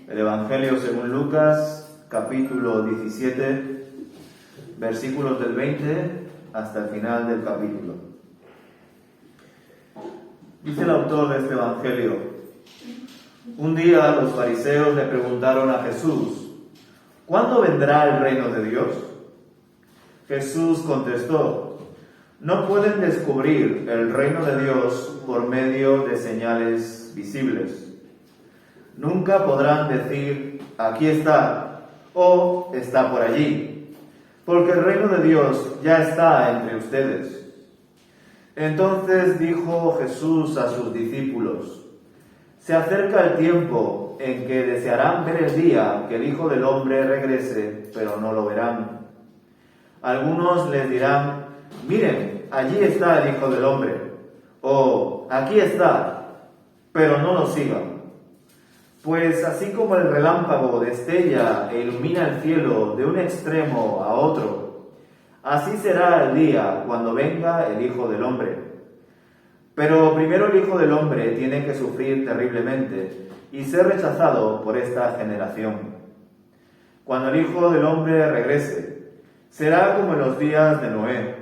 El Evangelio según Lucas, capítulo 17, versículos del 20 hasta el final del capítulo. Dice el autor de este Evangelio: un día los fariseos le preguntaron a Jesús: ¿cuándo vendrá el reino de Dios? Jesús contestó: no pueden descubrir el reino de Dios por medio de señales visibles. Nunca podrán decir: aquí está, o está por allí, porque el reino de Dios ya está entre ustedes. Entonces dijo Jesús a sus discípulos: se acerca el tiempo en que desearán ver el día que el Hijo del Hombre regrese, pero no lo verán. Algunos les dirán: miren, allí está el Hijo del Hombre, o aquí está, pero no lo sigan. Pues así como el relámpago destella e ilumina el cielo de un extremo a otro, así será el día cuando venga el Hijo del Hombre. Pero primero el Hijo del Hombre tiene que sufrir terriblemente y ser rechazado por esta generación. Cuando el Hijo del Hombre regrese, será como en los días de Noé.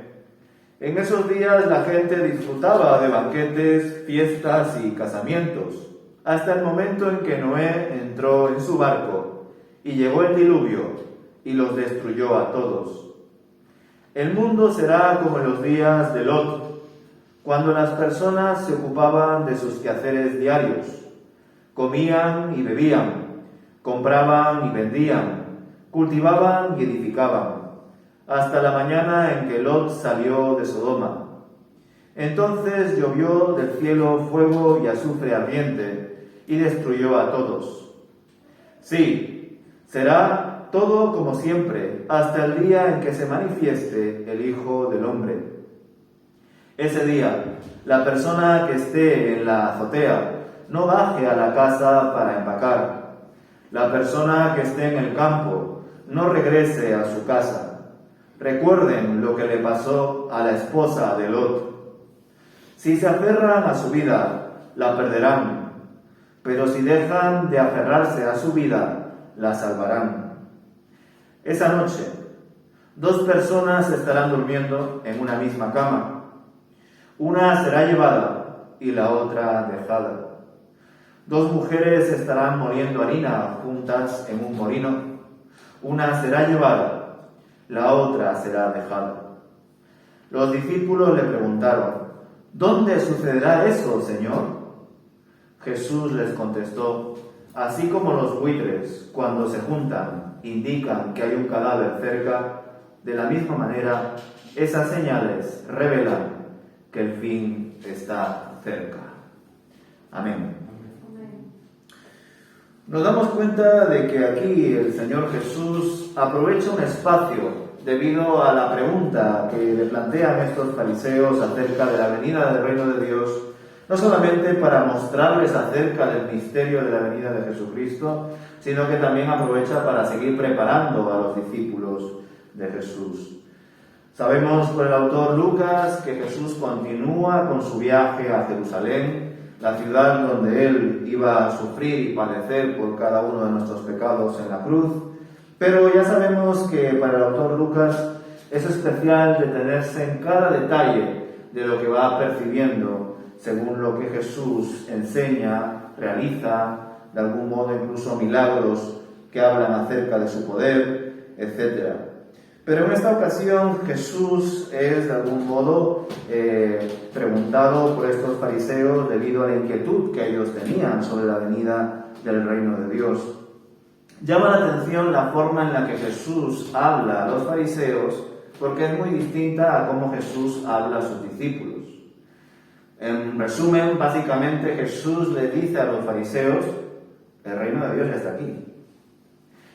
En esos días la gente disfrutaba de banquetes, fiestas y casamientos, hasta el momento en que Noé entró en su barco y llegó el diluvio y los destruyó a todos. El mundo será como en los días de Lot, cuando las personas se ocupaban de sus quehaceres diarios, comían y bebían, compraban y vendían, cultivaban y edificaban, hasta la mañana en que Lot salió de Sodoma. Entonces llovió del cielo fuego y azufre ardiente y destruyó a todos. Sí, será todo como siempre, hasta el día en que se manifieste el Hijo del Hombre. Ese día, la persona que esté en la azotea no baje a la casa para empacar. La persona que esté en el campo no regrese a su casa. Recuerden lo que le pasó a la esposa de Lot. Si se aferran a su vida, la perderán, pero si dejan de aferrarse a su vida, la salvarán. Esa noche, dos personas estarán durmiendo en una misma cama. Una será llevada y la otra dejada. Dos mujeres estarán moliendo harina juntas en un molino. Una será llevada, la otra será dejada. Los discípulos le preguntaron: ¿dónde sucederá eso, Señor? Jesús les contestó: así como los buitres, cuando se juntan, indican que hay un cadáver cerca, de la misma manera, esas señales revelan que el fin está cerca. Amén. Nos damos cuenta de que aquí el Señor Jesús aprovecha un espacio debido a la pregunta que le plantean estos fariseos acerca de la venida del reino de Dios, no solamente para mostrarles acerca del misterio de la venida de Jesucristo, sino que también aprovecha para seguir preparando a los discípulos de Jesús. Sabemos por el autor Lucas que Jesús continúa con su viaje a Jerusalén, la ciudad donde Él iba a sufrir y padecer por cada uno de nuestros pecados en la cruz. Pero ya sabemos que para el autor Lucas es especial detenerse en cada detalle de lo que va percibiendo, según lo que Jesús enseña, realiza, de algún modo incluso milagros que hablan acerca de su poder, etc. Pero en esta ocasión Jesús es de algún modo preguntado por estos fariseos debido a la inquietud que ellos tenían sobre la venida del reino de Dios. Llama la atención la forma en la que Jesús habla a los fariseos, porque es muy distinta a cómo Jesús habla a sus discípulos. En resumen, básicamente Jesús le dice a los fariseos: el reino de Dios ya está aquí.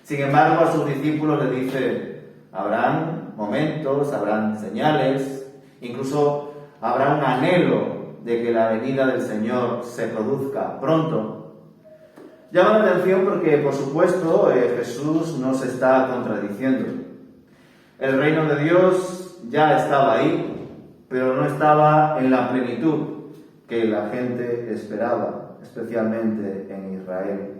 Sin embargo, a sus discípulos les dice: habrán momentos, habrán señales, incluso habrá un anhelo de que la venida del Señor se produzca pronto. Llama la atención porque, por supuesto, Jesús no se está contradiciendo. El reino de Dios ya estaba ahí, pero no estaba en la plenitud que la gente esperaba, especialmente en Israel.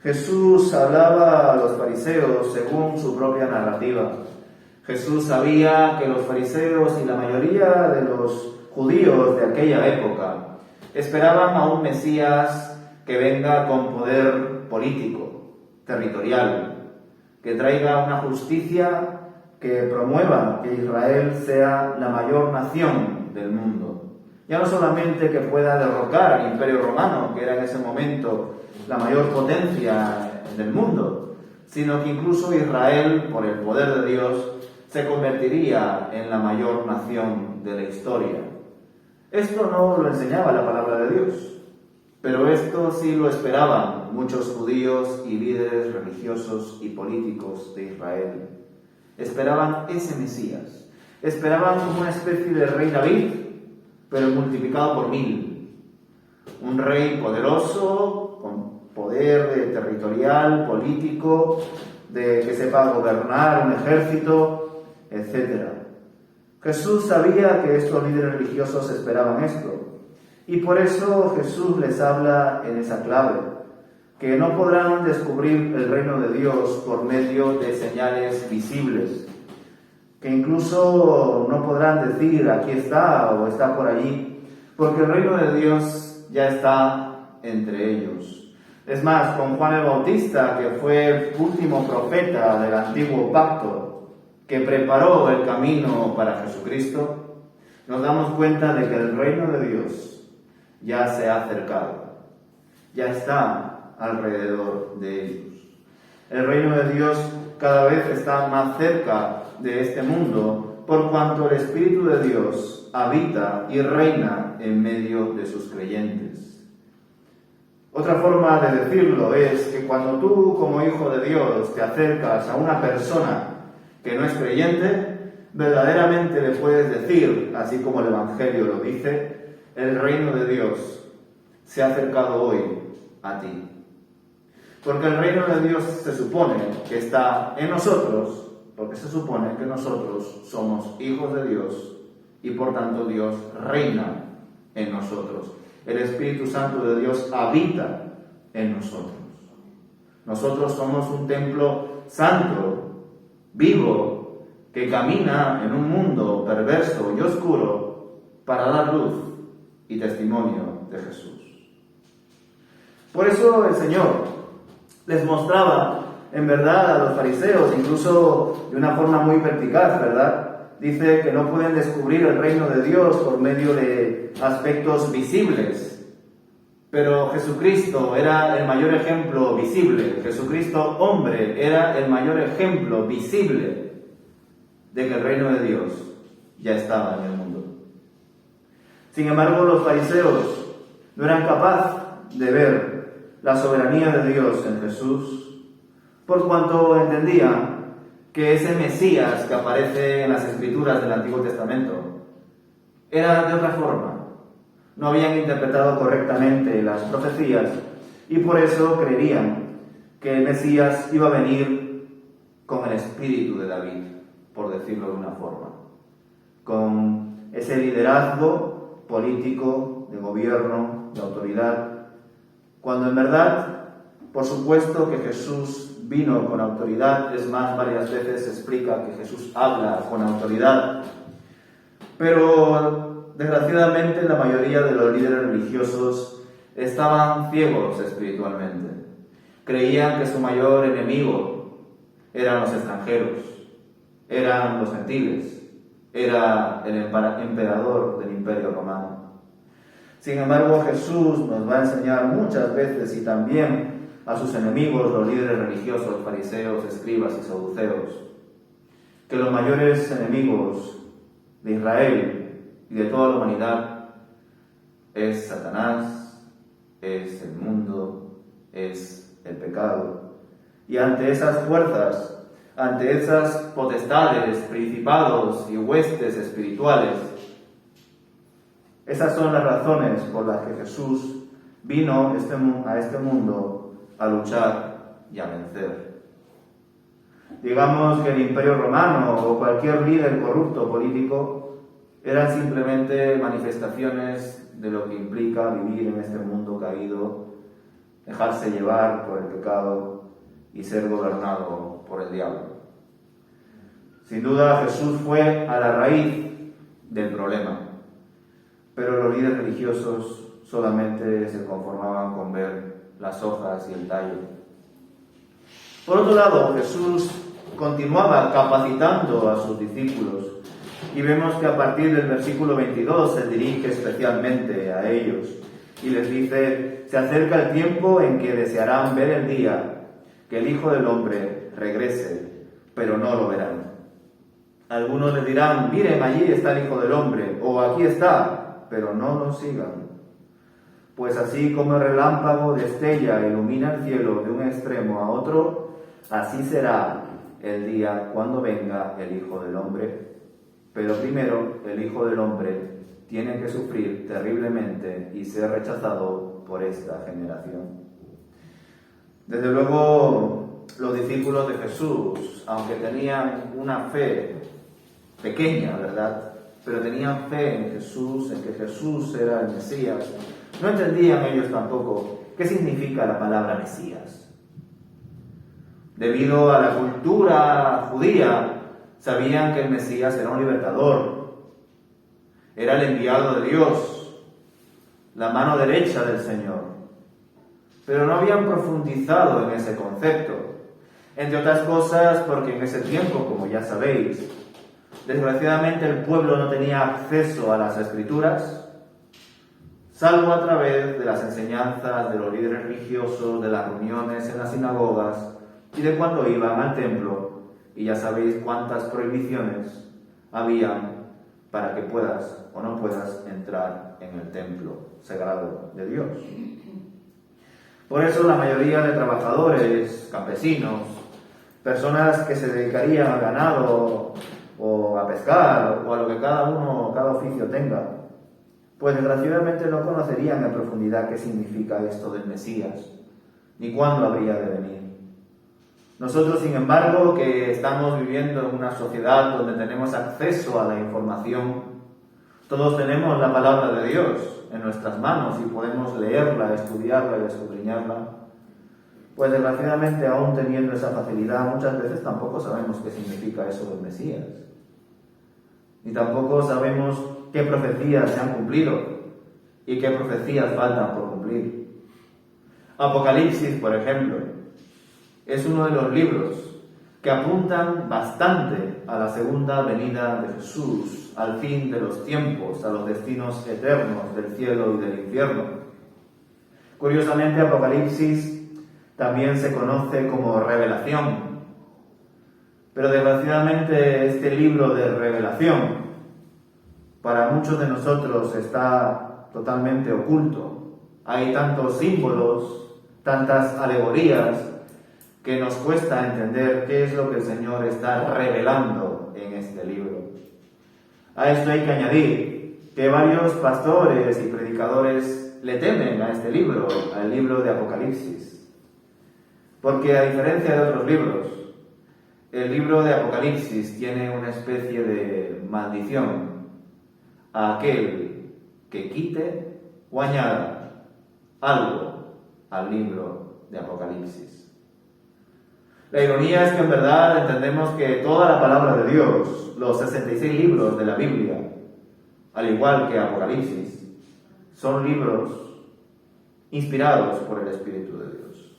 Jesús hablaba a los fariseos según su propia narrativa. Jesús sabía que los fariseos y la mayoría de los judíos de aquella época esperaban a un Mesías que venga con poder político, territorial, que traiga una justicia que promueva que Israel sea la mayor nación del mundo. Ya no solamente que pueda derrocar al Imperio Romano, que era en ese momento la mayor potencia del mundo, sino que incluso Israel, por el poder de Dios, se convertiría en la mayor nación de la historia. Esto no lo enseñaba la palabra de Dios, pero esto sí lo esperaban muchos judíos y líderes religiosos y políticos de Israel. Esperaban ese Mesías, esperaban una especie de rey David, pero multiplicado por 1000. Un rey poderoso, con poder territorial, político, que sepa gobernar un ejército, etc. Jesús sabía que estos líderes religiosos esperaban esto, y por eso Jesús les habla en esa clave, que no podrán descubrir el reino de Dios por medio de señales visibles, que incluso no podrán decir aquí está o está por allí, porque el reino de Dios ya está entre ellos. Es más, con Juan el Bautista, que fue el último profeta del antiguo pacto, que preparó el camino para Jesucristo, nos damos cuenta de que el reino de Dios ya se ha acercado, ya está alrededor de ellos. El reino de Dios cada vez está más cerca de este mundo, por cuanto el Espíritu de Dios habita y reina en medio de sus creyentes. Otra forma de decirlo es que cuando tú, como hijo de Dios, te acercas a una persona que no es creyente, verdaderamente le puedes decir, así como el Evangelio lo dice, el reino de Dios se ha acercado hoy a ti. Porque el reino de Dios se supone que está en nosotros, porque se supone que nosotros somos hijos de Dios y por tanto Dios reina en nosotros. El Espíritu Santo de Dios habita en nosotros. Nosotros somos un templo santo, vivo, que camina en un mundo perverso y oscuro para dar luz y testimonio de Jesús. Por eso el Señor les mostraba, en verdad, a los fariseos, incluso de una forma muy perspicaz, ¿verdad? Dice que no pueden descubrir el reino de Dios por medio de aspectos visibles. Pero Jesucristo era el mayor ejemplo visible. Jesucristo, hombre, era el mayor ejemplo visible de que el reino de Dios ya estaba en el mundo. Sin embargo, los fariseos no eran capaces de ver la soberanía de Dios en Jesús, por cuanto entendían que ese Mesías que aparece en las Escrituras del Antiguo Testamento era de otra forma. No habían interpretado correctamente las profecías y por eso creerían que el Mesías iba a venir con el espíritu de David, por decirlo de una forma, con ese liderazgo político, de gobierno, de autoridad, cuando en verdad, por supuesto que Jesús vino con autoridad. Es más, varias veces se explica que Jesús habla con autoridad. Pero desgraciadamente la mayoría de los líderes religiosos estaban ciegos espiritualmente. Creían que su mayor enemigo eran los extranjeros, eran los gentiles, era el emperador del Imperio Romano. Sin embargo, Jesús nos va a enseñar muchas veces, y también a sus enemigos, los líderes religiosos, fariseos, escribas y saduceos, que los mayores enemigos de Israel y de toda la humanidad es Satanás, es el mundo, es el pecado. Y ante esas fuerzas, ante esas potestades, principados y huestes espirituales, esas son las razones por las que Jesús vino a este mundo a luchar y a vencer. Digamos que el Imperio Romano o cualquier líder corrupto político eran simplemente manifestaciones de lo que implica vivir en este mundo caído, dejarse llevar por el pecado y ser gobernado por el diablo. Sin duda Jesús fue a la raíz del problema, pero los líderes religiosos solamente se conformaban con ver las hojas y el tallo. Por otro lado, Jesús continuaba capacitando a sus discípulos y vemos que a partir del versículo 22 se dirige especialmente a ellos y les dice: se acerca el tiempo en que desearán ver el día que el Hijo del Hombre regrese, pero no lo verán. Algunos les dirán: miren, allí está el Hijo del Hombre, o aquí está, pero no lo sigan. Pues así como el relámpago destella e ilumina el cielo de un extremo a otro, así será el día cuando venga el Hijo del Hombre. Pero primero el Hijo del Hombre tiene que sufrir terriblemente y ser rechazado por esta generación. Desde luego, los discípulos de Jesús, aunque tenían una fe pequeña, ¿verdad?, pero tenían fe en Jesús, en que Jesús era el Mesías, no entendían ellos tampoco qué significa la palabra Mesías. Debido a la cultura judía, sabían que el Mesías era un libertador, era el enviado de Dios, la mano derecha del Señor, pero no habían profundizado en ese concepto, entre otras cosas porque en ese tiempo, como ya sabéis, desgraciadamente el pueblo no tenía acceso a las Escrituras, salvo a través de las enseñanzas de los líderes religiosos, de las reuniones en las sinagogas y de cuando iban al templo. Y ya sabéis cuántas prohibiciones habían para que puedas o no puedas entrar en el templo sagrado de Dios. Por eso la mayoría de trabajadores, campesinos, personas que se dedicarían al ganado o a pescar o a lo que cada oficio tenga, pues desgraciadamente no conocerían en profundidad qué significa esto del Mesías, ni cuándo habría de venir. Nosotros, sin embargo, que estamos viviendo en una sociedad donde tenemos acceso a la información, todos tenemos la palabra de Dios en nuestras manos y podemos leerla, estudiarla y escudriñarla, pues desgraciadamente, aún teniendo esa facilidad, muchas veces tampoco sabemos qué significa eso del Mesías. Ni tampoco sabemos qué profecías se han cumplido y qué profecías faltan por cumplir. Apocalipsis, por ejemplo, es uno de los libros que apuntan bastante a la segunda venida de Jesús, al fin de los tiempos, a los destinos eternos del cielo y del infierno. Curiosamente, Apocalipsis también se conoce como Revelación, pero desgraciadamente este libro de Revelación para muchos de nosotros está totalmente oculto. Hay tantos símbolos, tantas alegorías, que nos cuesta entender qué es lo que el Señor está revelando en este libro. A esto hay que añadir que varios pastores y predicadores le temen a este libro, al libro de Apocalipsis. Porque a diferencia de otros libros, el libro de Apocalipsis tiene una especie de maldición a aquel que quite o añada algo al libro de Apocalipsis. La ironía es que en verdad entendemos que toda la palabra de Dios, los 66 libros de la Biblia, al igual que Apocalipsis, son libros inspirados por el Espíritu de Dios.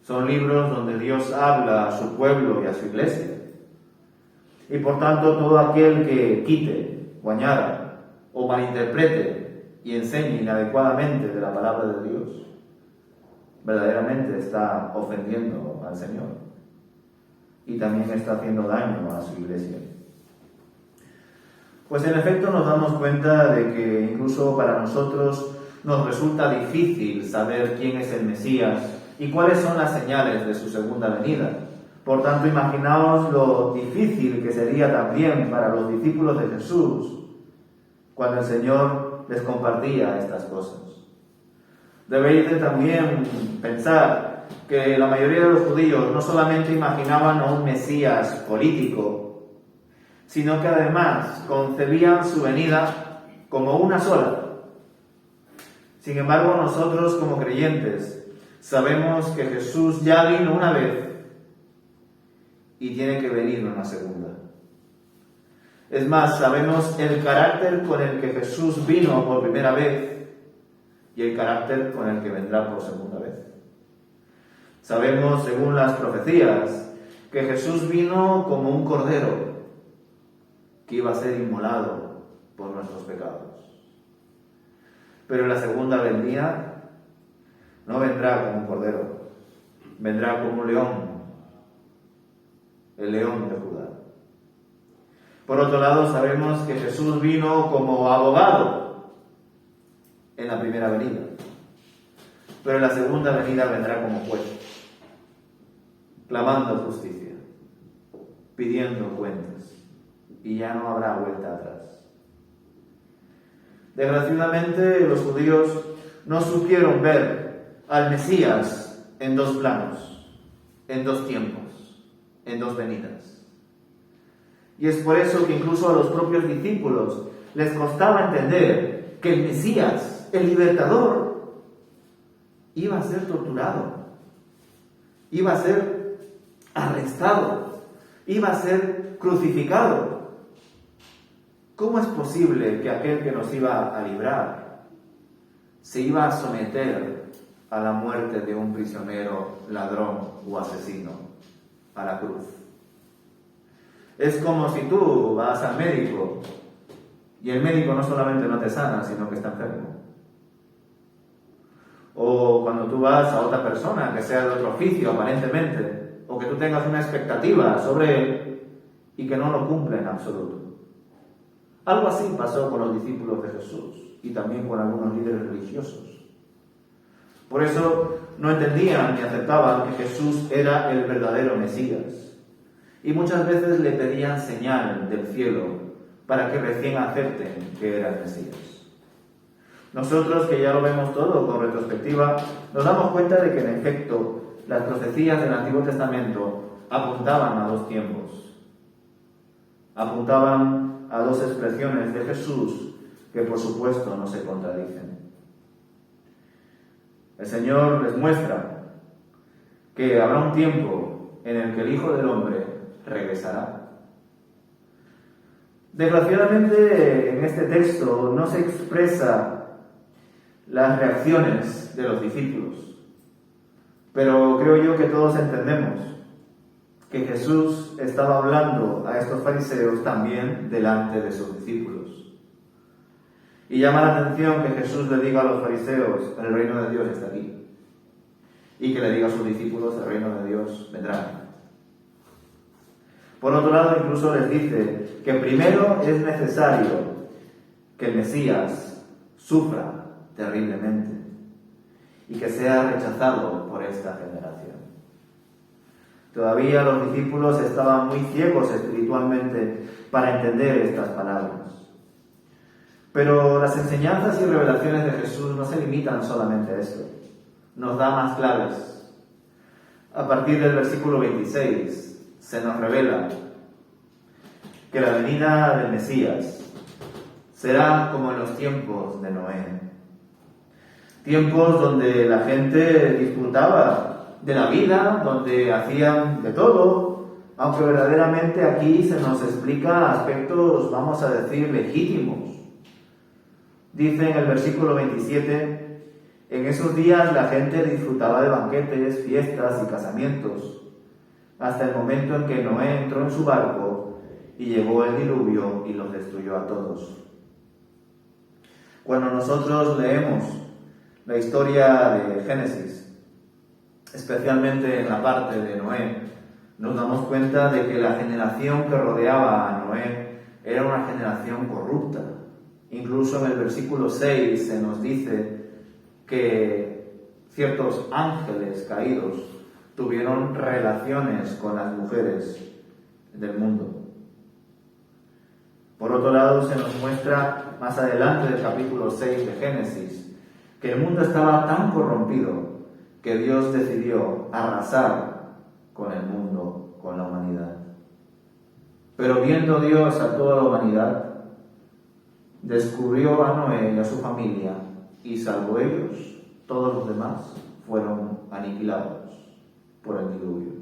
Son libros donde Dios habla a su pueblo y a su iglesia. Y por tanto, todo aquel que quite o añada o malinterprete y enseñe inadecuadamente de la palabra de Dios, verdaderamente está ofendiendo al Señor y también está haciendo daño a su iglesia. Pues en efecto nos damos cuenta de que incluso para nosotros nos resulta difícil saber quién es el Mesías y cuáles son las señales de su segunda venida. Por tanto, imaginaos lo difícil que sería también para los discípulos de Jesús cuando el Señor les compartía estas cosas. Debéis de también pensar que la mayoría de los judíos no solamente imaginaban a un Mesías político, sino que además concebían su venida como una sola. Sin embargo, nosotros como creyentes sabemos que Jesús ya vino una vez y tiene que venir una segunda. Es más, sabemos el carácter con el que Jesús vino por primera vez y el carácter con el que vendrá por segunda vez. Sabemos, según las profecías, que Jesús vino como un cordero que iba a ser inmolado por nuestros pecados. Pero en la segunda venida no vendrá como un cordero, vendrá como un león, el león de Judá. Por otro lado, sabemos que Jesús vino como abogado en la primera venida, pero en la segunda venida vendrá como juez, clamando justicia, pidiendo cuentas, y ya no habrá vuelta atrás. Desgraciadamente, los judíos no supieron ver al Mesías en dos planos, en dos tiempos, en dos venidas. Y es por eso que incluso a los propios discípulos les costaba entender que el Mesías, el libertador, iba a ser torturado, iba a ser arrestado, iba a ser crucificado. ¿Cómo es posible que aquel que nos iba a librar se iba a someter a la muerte de un prisionero, ladrón o asesino, a la cruz? Es como si tú vas al médico y el médico no solamente no te sana, sino que está enfermo. O cuando tú vas a otra persona que sea de otro oficio aparentemente, o que tú tengas una expectativa sobre él y que no lo cumple en absoluto. Algo así pasó con los discípulos de Jesús y también con algunos líderes religiosos. Por eso no entendían ni aceptaban que Jesús era el verdadero Mesías. Y muchas veces le pedían señal del cielo para que recién acepten que era el Mesías. Nosotros, que ya lo vemos todo con retrospectiva, nos damos cuenta de que en efecto las profecías del Antiguo Testamento apuntaban a dos tiempos. Apuntaban a dos expresiones de Jesús que por supuesto no se contradicen. El Señor les muestra que habrá un tiempo en el que el Hijo del Hombre regresará. Desgraciadamente, en este texto no se expresa las reacciones de los discípulos, pero creo yo que todos entendemos que Jesús estaba hablando a estos fariseos también delante de sus discípulos. Y llama la atención que Jesús le diga a los fariseos: el reino de Dios está aquí, y que le diga a sus discípulos: el reino de Dios vendrá. Por otro lado, incluso les dice que primero es necesario que el Mesías sufra terriblemente y que sea rechazado por esta generación. Todavía los discípulos estaban muy ciegos espiritualmente para entender estas palabras. Pero las enseñanzas y revelaciones de Jesús no se limitan solamente a esto. Nos da más claves. A partir del versículo 26 se nos revela que la venida del Mesías será como en los tiempos de Noé. Tiempos donde la gente disfrutaba de la vida, donde hacían de todo, aunque verdaderamente aquí se nos explica aspectos, vamos a decir, legítimos. Dice en el versículo 27, en esos días la gente disfrutaba de banquetes, fiestas y casamientos, hasta el momento en que Noé entró en su barco y llegó el diluvio y los destruyó a todos. Cuando nosotros leemos la historia de Génesis, especialmente en la parte de Noé, nos damos cuenta de que la generación que rodeaba a Noé era una generación corrupta. Incluso en el versículo 6 se nos dice que ciertos ángeles caídos tuvieron relaciones con las mujeres del mundo. Por otro lado, se nos muestra más adelante del capítulo 6 de Génesis que el mundo estaba tan corrompido que Dios decidió arrasar con el mundo, con la humanidad. Pero viendo Dios a toda la humanidad, descubrió a Noé y a su familia y salvo ellos, todos los demás fueron aniquilados por el diluvio.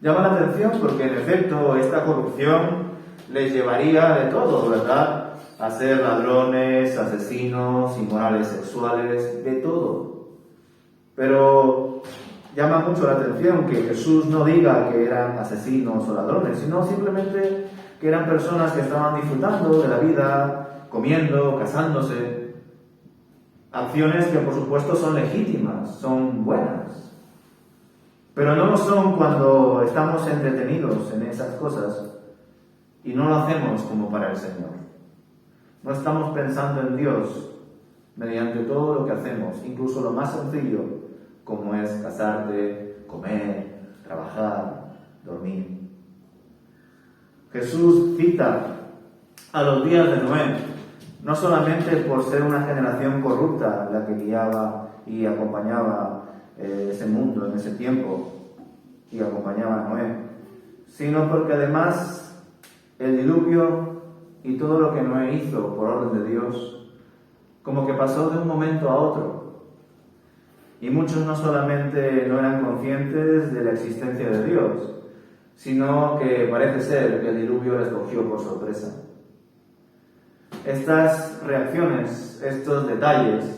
Llama la atención porque en efecto esta corrupción les llevaría de todo, ¿verdad? A ser ladrones, asesinos, inmorales sexuales, de todo. Pero llama mucho la atención que Jesús no diga que eran asesinos o ladrones, sino simplemente que eran personas que estaban disfrutando de la vida, comiendo, casándose. Acciones que por supuesto son legítimas, son buenas. Pero no lo son cuando estamos entretenidos en esas cosas y no lo hacemos como para el Señor. No estamos pensando en Dios mediante todo lo que hacemos, incluso lo más sencillo, como es casarte, comer, trabajar, dormir. Jesús cita a los días de Noé, no solamente por ser una generación corrupta la que guiaba y acompañaba ese mundo en ese tiempo y acompañaba a Noé, sino porque además el diluvio y todo lo que Noé hizo por orden de Dios, como que pasó de un momento a otro. Y muchos no solamente no eran conscientes de la existencia de Dios, sino que parece ser que el diluvio les cogió por sorpresa. Estas reacciones, estos detalles,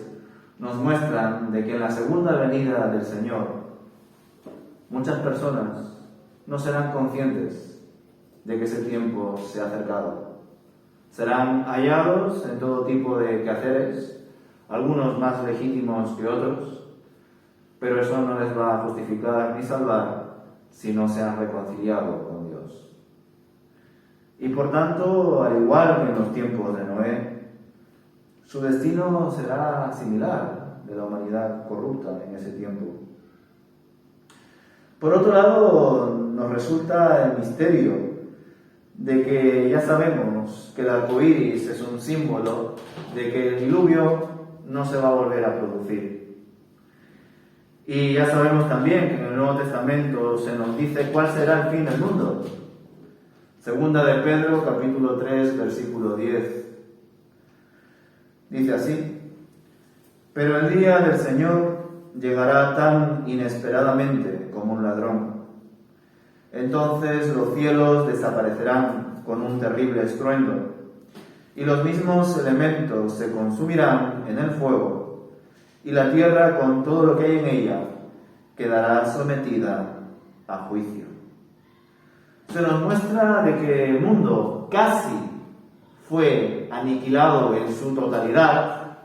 nos muestran de que en la segunda venida del Señor, muchas personas no serán conscientes de que ese tiempo se ha acercado. Serán hallados en todo tipo de quehaceres, algunos más legítimos que otros, pero eso no les va a justificar ni salvar si no se han reconciliado con Dios. Y por tanto, al igual que en los tiempos de Noé, su destino será similar de la humanidad corrupta en ese tiempo. Por otro lado, nos resulta el misterio de que ya sabemos que el arco iris es un símbolo de que el diluvio no se va a volver a producir. Y ya sabemos también que en el Nuevo Testamento se nos dice cuál será el fin del mundo. Segunda de Pedro, capítulo 3, versículo 10. Dice así: pero el día del Señor llegará tan inesperadamente como un ladrón. Entonces los cielos desaparecerán con un terrible estruendo, y los mismos elementos se consumirán en el fuego, y la tierra con todo lo que hay en ella quedará sometida a juicio. Se nos muestra de que el mundo casi fue aniquilado en su totalidad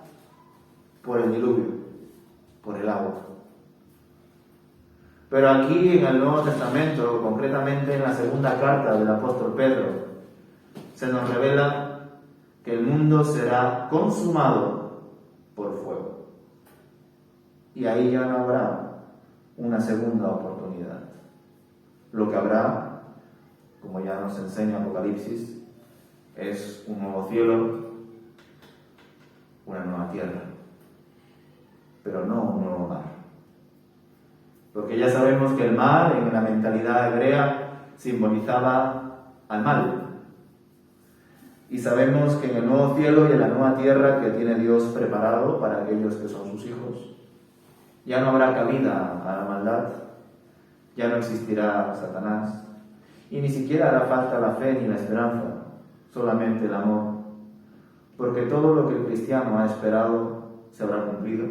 por el diluvio, por el agua. Pero aquí en el Nuevo Testamento, concretamente en la segunda carta del apóstol Pedro, se nos revela que el mundo será consumado por fuego. Y ahí ya no habrá una segunda oportunidad. Lo que habrá, como ya nos enseña Apocalipsis, es un nuevo cielo, una nueva tierra, pero no un nuevo mar. Porque ya sabemos que el mar, en la mentalidad hebrea, simbolizaba al mal. Y sabemos que en el nuevo cielo y en la nueva tierra que tiene Dios preparado para aquellos que son sus hijos, ya no habrá cabida a la maldad, ya no existirá Satanás, y ni siquiera hará falta la fe ni la esperanza, solamente el amor. Porque todo lo que el cristiano ha esperado se habrá cumplido.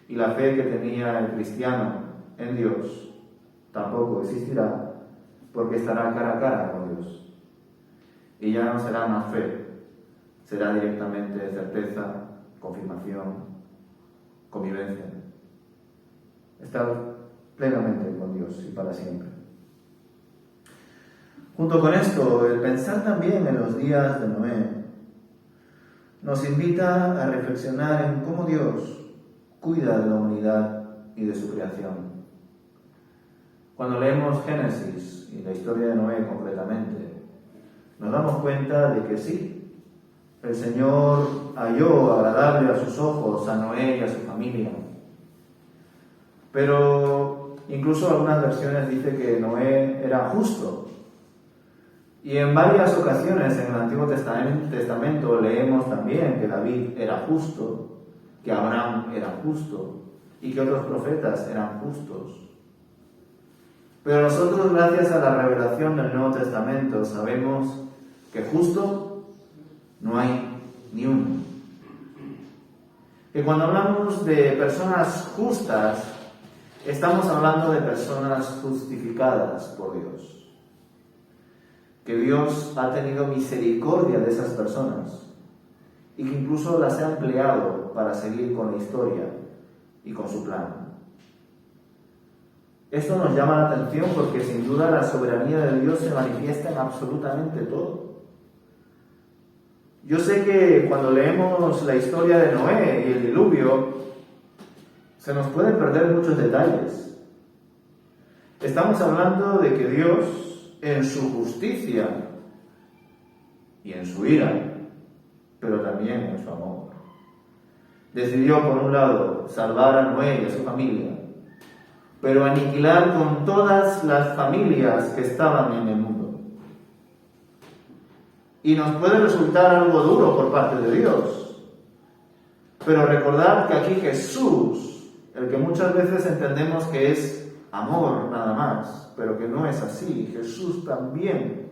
Y la fe que tenía el cristiano en Dios tampoco existirá, porque estará cara a cara con Dios. Y ya no será más fe, será directamente certeza, confirmación, convivencia. Estar plenamente con Dios y para siempre. Junto con esto, el pensar también en los días de Noé nos invita a reflexionar en cómo Dios cuida de la humanidad y de su creación. Cuando leemos Génesis y la historia de Noé concretamente, nos damos cuenta de que sí, el Señor halló agradable a sus ojos a Noé y a su familia. Pero incluso algunas versiones dicen que Noé era justo, Y en varias ocasiones en el Antiguo Testamento leemos también que David era justo, que Abraham era justo y que otros profetas eran justos. Pero nosotros, gracias a la revelación del Nuevo Testamento, sabemos que justo no hay ni uno. Que cuando hablamos de personas justas, estamos hablando de personas justificadas por Dios. Que Dios ha tenido misericordia de esas personas y que incluso las ha empleado para seguir con la historia y con su plan. Esto nos llama la atención porque sin duda la soberanía de Dios se manifiesta en absolutamente todo. Yo sé que cuando leemos la historia de Noé y el diluvio, se nos pueden perder muchos detalles. Estamos hablando de que Dios, en su justicia y en su ira, pero también en su amor, decidió, por un lado, salvar a Noé y a su familia, pero aniquilar con todas las familias que estaban en el mundo. Y nos puede resultar algo duro por parte de Dios, pero recordad que aquí Jesús, el que muchas veces entendemos que es amor nada más, pero que no es así, Jesús también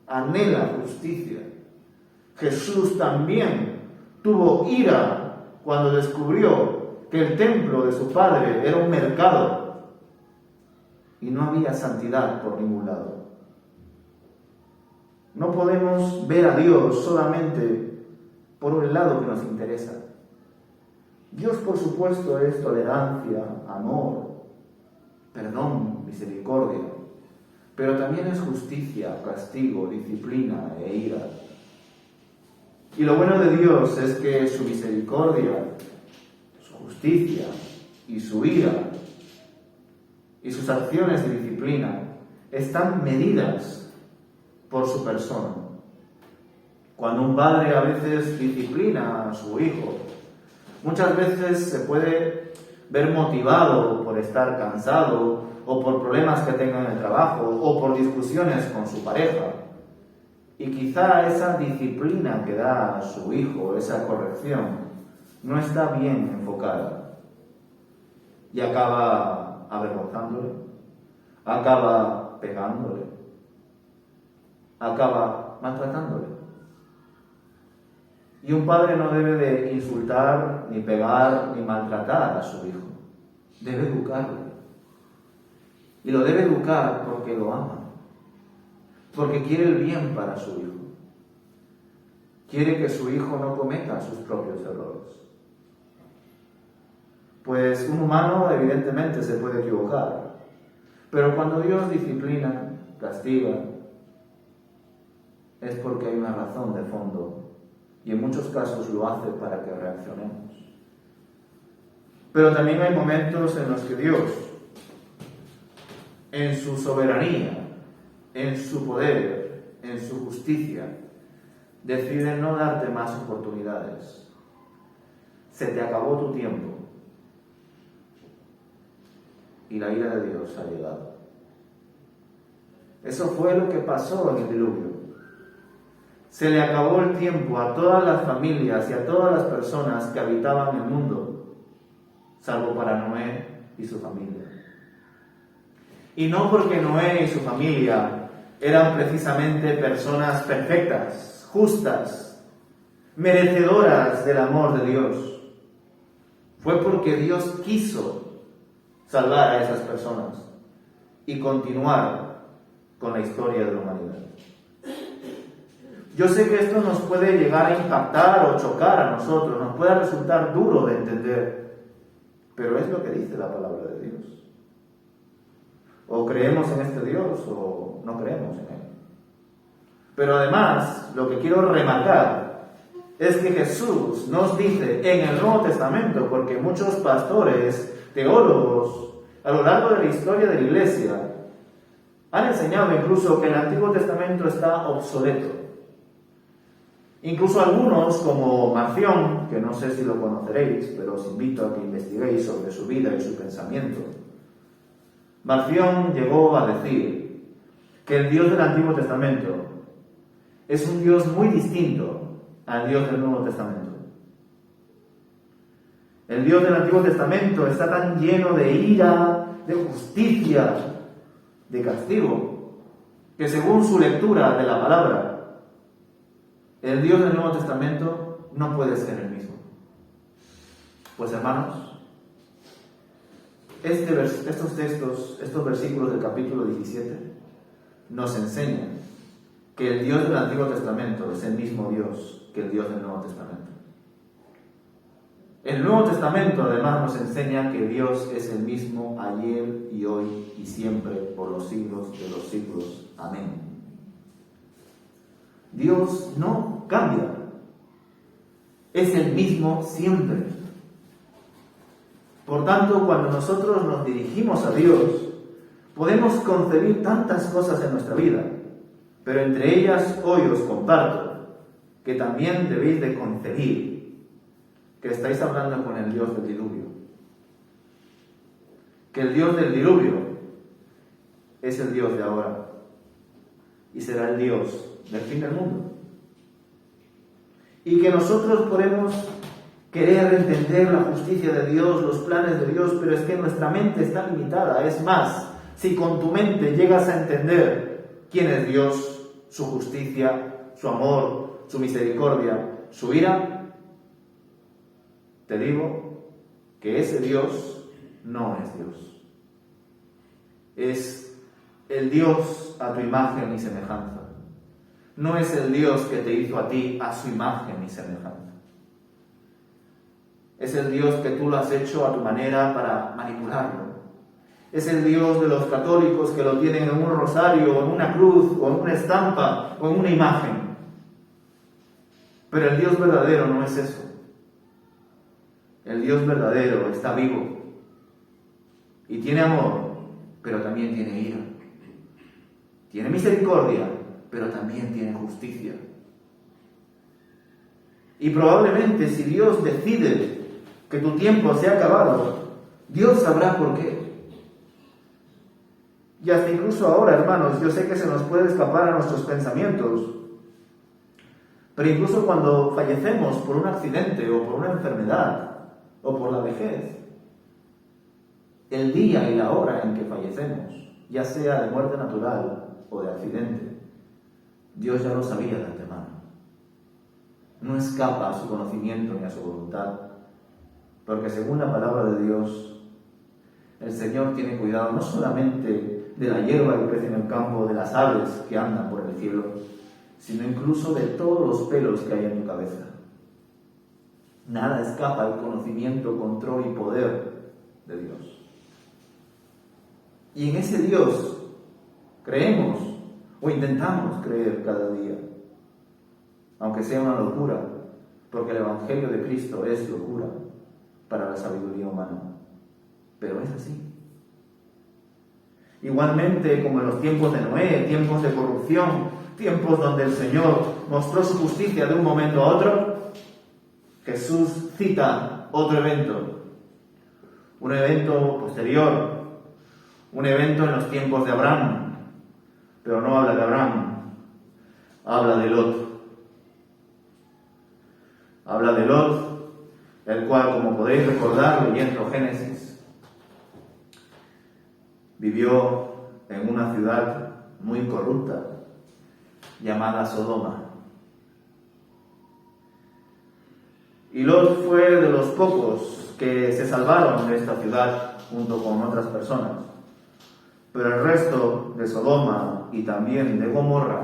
anhela justicia. Jesús también tuvo ira cuando descubrió que el templo de su padre era un mercado y no había santidad por ningún lado. No podemos ver a Dios solamente por el lado que nos interesa. Dios, por supuesto, es tolerancia, amor, perdón, misericordia, pero también es justicia, castigo, disciplina e ira. Y lo bueno de Dios es que su misericordia, su justicia y su ira y sus acciones de disciplina están medidas por su persona. Cuando un padre a veces disciplina a su hijo, muchas veces se puede ver motivado por estar cansado o por problemas que tenga en el trabajo o por discusiones con su pareja. Y quizá esa disciplina que da a su hijo, esa corrección, no está bien enfocada y acaba avergonzándole, acaba pegándole, acaba maltratándole. Y un padre no debe de insultar, ni pegar, ni maltratar a su hijo. Debe educarle. Y lo debe educar porque lo ama. Porque quiere el bien para su hijo. Quiere que su hijo no cometa sus propios errores. Pues un humano evidentemente se puede equivocar. Pero cuando Dios disciplina, castiga, es porque hay una razón de fondo. Y en muchos casos lo hace para que reaccionemos. Pero también hay momentos en los que Dios, en su soberanía, en su poder, en su justicia, decide no darte más oportunidades. Se te acabó tu tiempo. Y la ira de Dios ha llegado. Eso fue lo que pasó en el diluvio. Se le acabó el tiempo a todas las familias y a todas las personas que habitaban el mundo, salvo para Noé y su familia. Y no porque Noé y su familia eran precisamente personas perfectas, justas, merecedoras del amor de Dios. Fue porque Dios quiso salvar a esas personas y continuar con la historia de la humanidad. Yo sé que esto nos puede llegar a impactar o chocar a nosotros, nos puede resultar duro de entender, pero es lo que dice la palabra de Dios. O creemos en este Dios o no creemos en Él. Pero además, lo que quiero remarcar es que Jesús nos dice en el Nuevo Testamento, porque muchos pastores, teólogos, a lo largo de la historia de la Iglesia, han enseñado incluso que el Antiguo Testamento está obsoleto. Incluso algunos, como Marción, que no sé si lo conoceréis, pero os invito a que investiguéis sobre su vida y su pensamiento. Marción llegó a decir que el Dios del Antiguo Testamento es un Dios muy distinto al Dios del Nuevo Testamento. El Dios del Antiguo Testamento está tan lleno de ira, de justicia, de castigo, que según su lectura de la palabra, el Dios del Nuevo Testamento no puede ser el mismo. Pues hermanos, estos textos, estos versículos del capítulo 17, nos enseñan que el Dios del Antiguo Testamento es el mismo Dios que el Dios del Nuevo Testamento. El Nuevo Testamento además nos enseña que Dios es el mismo ayer y hoy y siempre por los siglos de los siglos. Amén. Dios no cambia. Es el mismo siempre. Por tanto, cuando nosotros nos dirigimos a Dios, podemos concebir tantas cosas en nuestra vida, pero entre ellas hoy os comparto que también debéis de concebir que estáis hablando con el Dios del diluvio. Que el Dios del diluvio es el Dios de ahora y será el Dios del fin del mundo. Y que nosotros podemos querer entender la justicia de Dios, los planes de Dios, pero es que nuestra mente está limitada. Es más, si con tu mente llegas a entender quién es Dios, su justicia, su amor, su misericordia, su ira, te digo que ese Dios no es Dios. Es el Dios a tu imagen y semejanza. No es el Dios que te hizo a ti a su imagen y semejanza. Es el Dios que tú lo has hecho a tu manera para manipularlo. Es el Dios de los católicos que lo tienen en un rosario, o en una cruz, o en una estampa, o en una imagen. Pero el Dios verdadero no es eso. El Dios verdadero está vivo y tiene amor, pero también tiene ira. Tiene misericordia, pero también tiene justicia. Y probablemente si Dios decide que tu tiempo se ha acabado, Dios sabrá por qué. Y hasta incluso ahora, hermanos, yo sé que se nos puede escapar a nuestros pensamientos, pero incluso cuando fallecemos por un accidente o por una enfermedad, o por la vejez, el día y la hora en que fallecemos, ya sea de muerte natural o de accidente, Dios ya lo sabía de antemano. No escapa a su conocimiento ni a su voluntad, porque según la palabra de Dios, el Señor tiene cuidado no solamente de la hierba que crece en el campo, de las aves que andan por el cielo, sino incluso de todos los pelos que hay en tu cabeza. Nada escapa al conocimiento, control y poder de Dios. Y en ese Dios creemos o intentamos creer cada día, aunque sea una locura, porque el Evangelio de Cristo es locura para la sabiduría humana. Pero es así. Igualmente como en los tiempos de Noé, tiempos de corrupción, tiempos donde el Señor mostró su justicia de un momento a otro, Jesús cita otro evento, un evento posterior, un evento en los tiempos de Abraham, pero no habla de Abraham, habla de Lot. Habla de Lot, el cual, como podéis recordar leyendo Génesis, vivió en una ciudad muy corrupta llamada Sodoma. Y Lot fue de los pocos que se salvaron de esta ciudad junto con otras personas. Pero el resto de Sodoma y también de Gomorra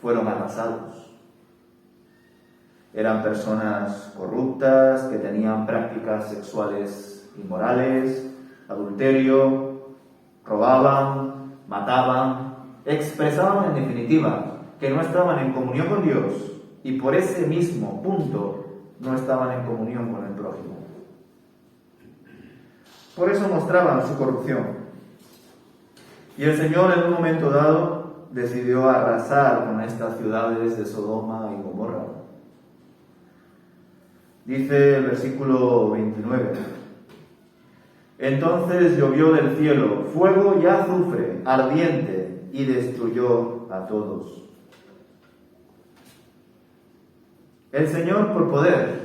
fueron arrasados. Eran personas corruptas que tenían prácticas sexuales inmorales, adulterio, robaban, mataban, expresaban en definitiva que no estaban en comunión con Dios y por ese mismo punto no estaban en comunión con el prójimo. Por eso mostraban su corrupción. Y el Señor en un momento dado decidió arrasar con estas ciudades de Sodoma y Gomorra. Dice el versículo 29. Entonces llovió del cielo fuego y azufre ardiente y destruyó a todos. El Señor, por poder,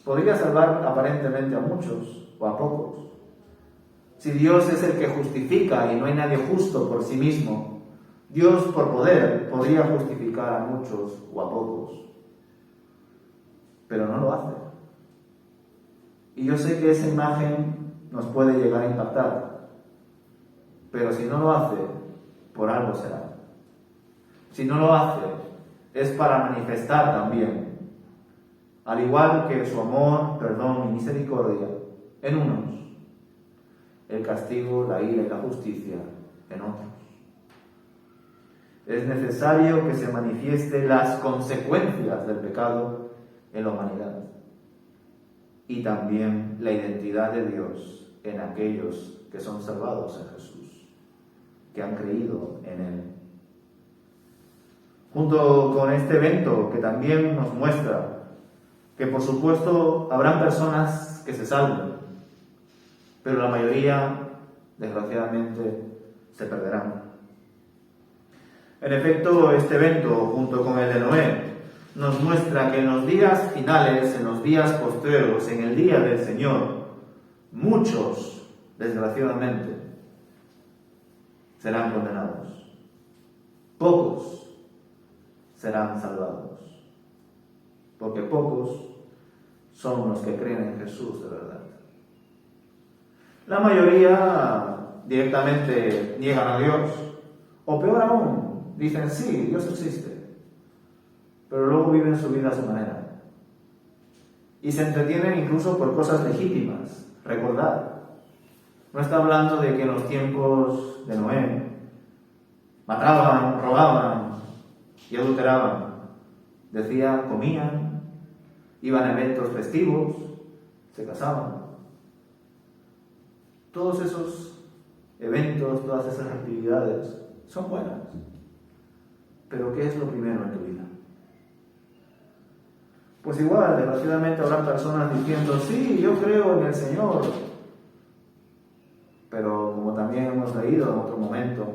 podría salvar aparentemente a muchos o a pocos. Si Dios es el que justifica y no hay nadie justo por sí mismo, Dios, por poder, podría justificar a muchos o a pocos. Pero no lo hace. Y yo sé que esa imagen nos puede llegar a impactar. Pero si no lo hace, por algo será. Si no lo hace, es para manifestar también, al igual que su amor, perdón y misericordia, en unos, el castigo, la ira y la justicia en otros. Es necesario que se manifiesten las consecuencias del pecado en la humanidad y también la identidad de Dios en aquellos que son salvados en Jesús, que han creído en Él. Junto con este evento que también nos muestra que por supuesto habrán personas que se salven, pero la mayoría, desgraciadamente, se perderán. En efecto, este evento, junto con el de Noé, nos muestra que en los días finales, en los días postreros, en el día del Señor, muchos, desgraciadamente, serán condenados. Pocos serán salvados. Porque pocos son los que creen en Jesús de verdad. La mayoría directamente niegan a Dios, o peor aún, dicen sí, Dios existe, pero luego viven su vida a su manera. Y se entretienen incluso por cosas legítimas. Recordad, no está hablando de que en los tiempos de Noé mataban, robaban y adulteraban. Decía, comían, iban a eventos festivos, se casaban. Todos esos eventos, todas esas actividades son buenas. Pero ¿qué es lo primero en tu vida? Pues igual, desgraciadamente habrá personas diciendo, sí, yo creo en el Señor. Pero como también hemos leído en otro momento,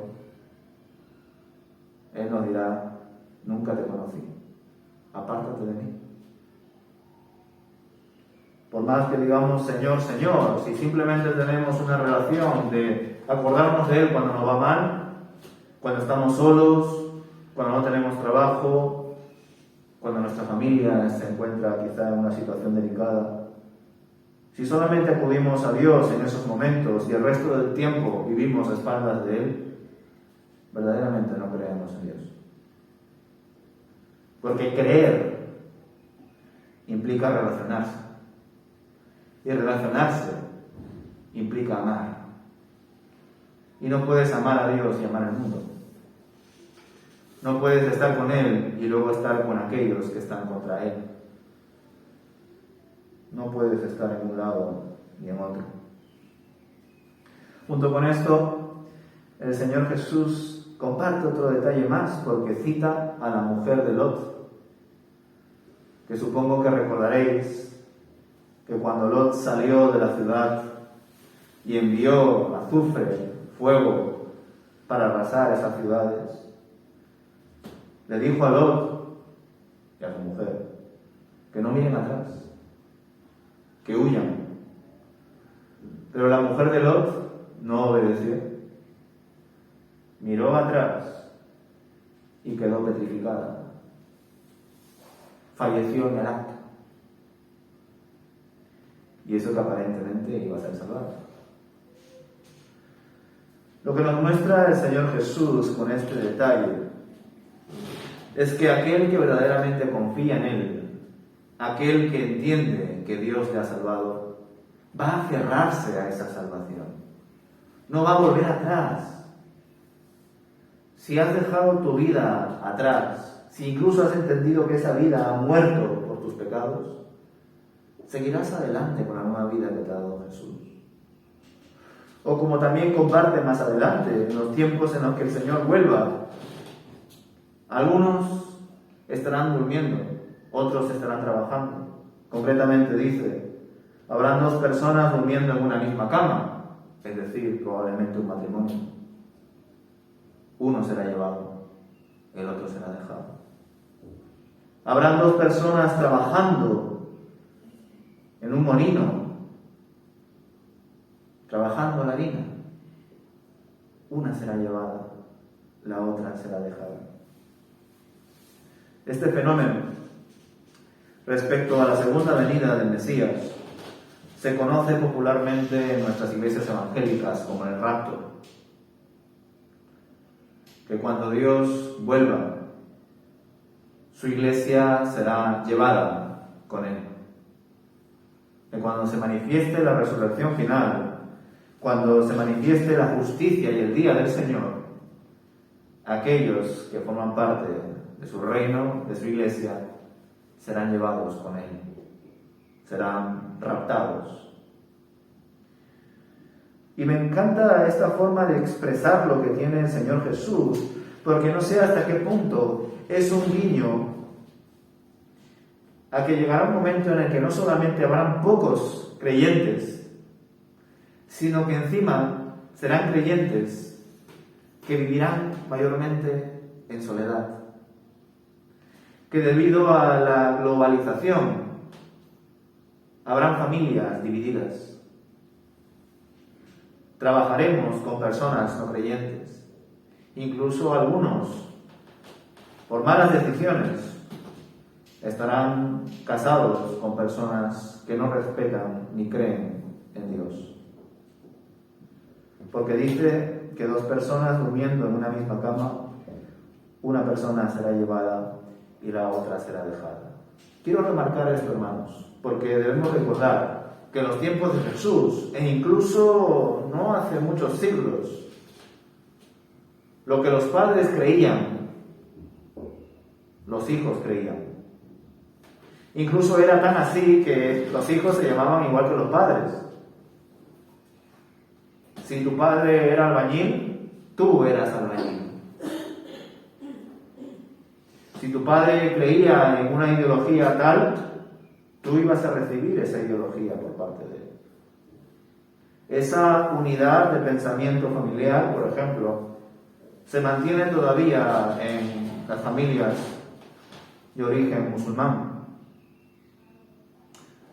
Él nos dirá, nunca te conocí, apártate de mí. Por más que digamos Señor, Señor, si simplemente tenemos una relación de acordarnos de Él cuando nos va mal, cuando estamos solos, cuando no tenemos trabajo, cuando nuestra familia se encuentra quizá en una situación delicada, si solamente acudimos a Dios en esos momentos y el resto del tiempo vivimos a espaldas de Él, verdaderamente no creemos en Dios. Porque creer implica relacionarse. Y relacionarse implica amar. Y no puedes amar a Dios y amar al mundo. No puedes estar con Él y luego estar con aquellos que están contra Él. No puedes estar en un lado ni en otro. Junto con esto, el Señor Jesús comparte otro detalle más porque cita a la mujer de Lot, que supongo que recordaréis que cuando Lot salió de la ciudad y envió azufre, fuego, para arrasar esas ciudades, le dijo a Lot y a su mujer que no miren atrás, que huyan. Pero la mujer de Lot no obedeció. Miró atrás y quedó petrificada. Falleció en el acto. Y eso que aparentemente iba a ser salvado. Lo que nos muestra el Señor Jesús con este detalle es que aquel que verdaderamente confía en Él, aquel que entiende que Dios le ha salvado, va a aferrarse a esa salvación. No va a volver atrás. Si has dejado tu vida atrás, si incluso has entendido que esa vida ha muerto por tus pecados, seguirás adelante con la nueva vida que te ha dado Jesús. O como también comparte más adelante, en los tiempos en los que el Señor vuelva, algunos estarán durmiendo, otros estarán trabajando. Concretamente dice, habrán dos personas durmiendo en una misma cama, es decir, probablemente un matrimonio. Uno será llevado, el otro será dejado. Habrán dos personas trabajando en un molino, trabajando la harina. Una será llevada, la otra será dejada. Este fenómeno, respecto a la segunda venida del Mesías, se conoce popularmente en nuestras iglesias evangélicas como el rapto. Que cuando Dios vuelva, su iglesia será llevada con él. Que cuando se manifieste la resurrección final, cuando se manifieste la justicia y el día del Señor, aquellos que forman parte de su reino, de su iglesia, serán llevados con él, serán raptados. Y me encanta esta forma de expresar lo que tiene el Señor Jesús, porque no sé hasta qué punto es un guiño a que llegará un momento en el que no solamente habrán pocos creyentes, sino que encima serán creyentes que vivirán mayormente en soledad, que debido a la globalización habrán familias divididas. Trabajaremos con personas no creyentes, incluso algunos, por malas decisiones, estarán casados con personas que no respetan ni creen en Dios. Porque dice que dos personas durmiendo en una misma cama, una persona será llevada y la otra será dejada. Quiero remarcar esto, hermanos, porque debemos recordar que en los tiempos de Jesús, e incluso no hace muchos siglos, lo que los padres creían, los hijos creían. Incluso era tan así que los hijos se llamaban igual que los padres. Si tu padre era albañil, tú eras albañil. Si tu padre creía en una ideología tal, tú ibas a recibir esa ideología por parte de él. Esa unidad de pensamiento familiar, por ejemplo, se mantiene todavía en las familias de origen musulmán.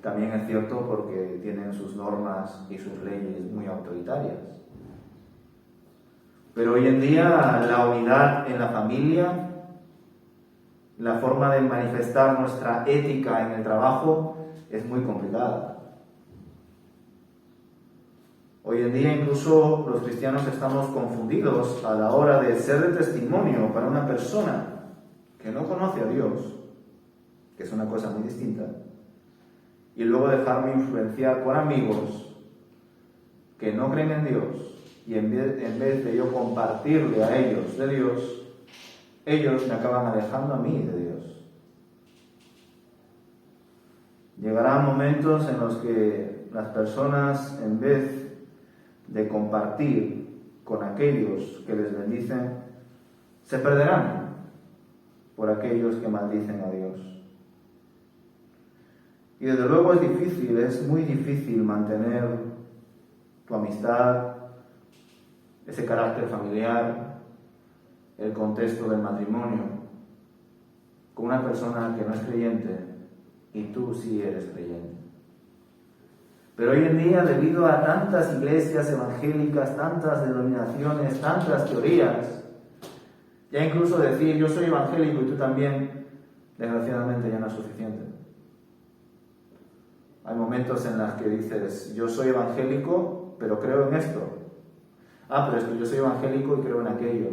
También es cierto porque tienen sus normas y sus leyes muy autoritarias. Pero hoy en día la unidad en la familia, la forma de manifestar nuestra ética en el trabajo es muy complicada. Hoy en día incluso los cristianos estamos confundidos a la hora de ser de testimonio para una persona que no conoce a Dios, que es una cosa muy distinta, y luego dejarme influenciar por amigos que no creen en Dios, y en vez de yo compartirle a ellos de Dios, ellos me acaban alejando a mí de Dios. Llegarán momentos en los que las personas, en vez de compartir con aquellos que les bendicen, se perderán por aquellos que maldicen a Dios. Y desde luego es muy difícil mantener tu amistad, ese carácter familiar, el contexto del matrimonio, con una persona que no es creyente y tú sí eres creyente. Pero hoy en día, debido a tantas iglesias evangélicas, tantas denominaciones, tantas teorías, ya incluso decir yo soy evangélico y tú también, desgraciadamente ya no es suficiente. Hay momentos en los que dices, yo soy evangélico, pero creo en esto. Pero es que yo soy evangélico y creo en aquello.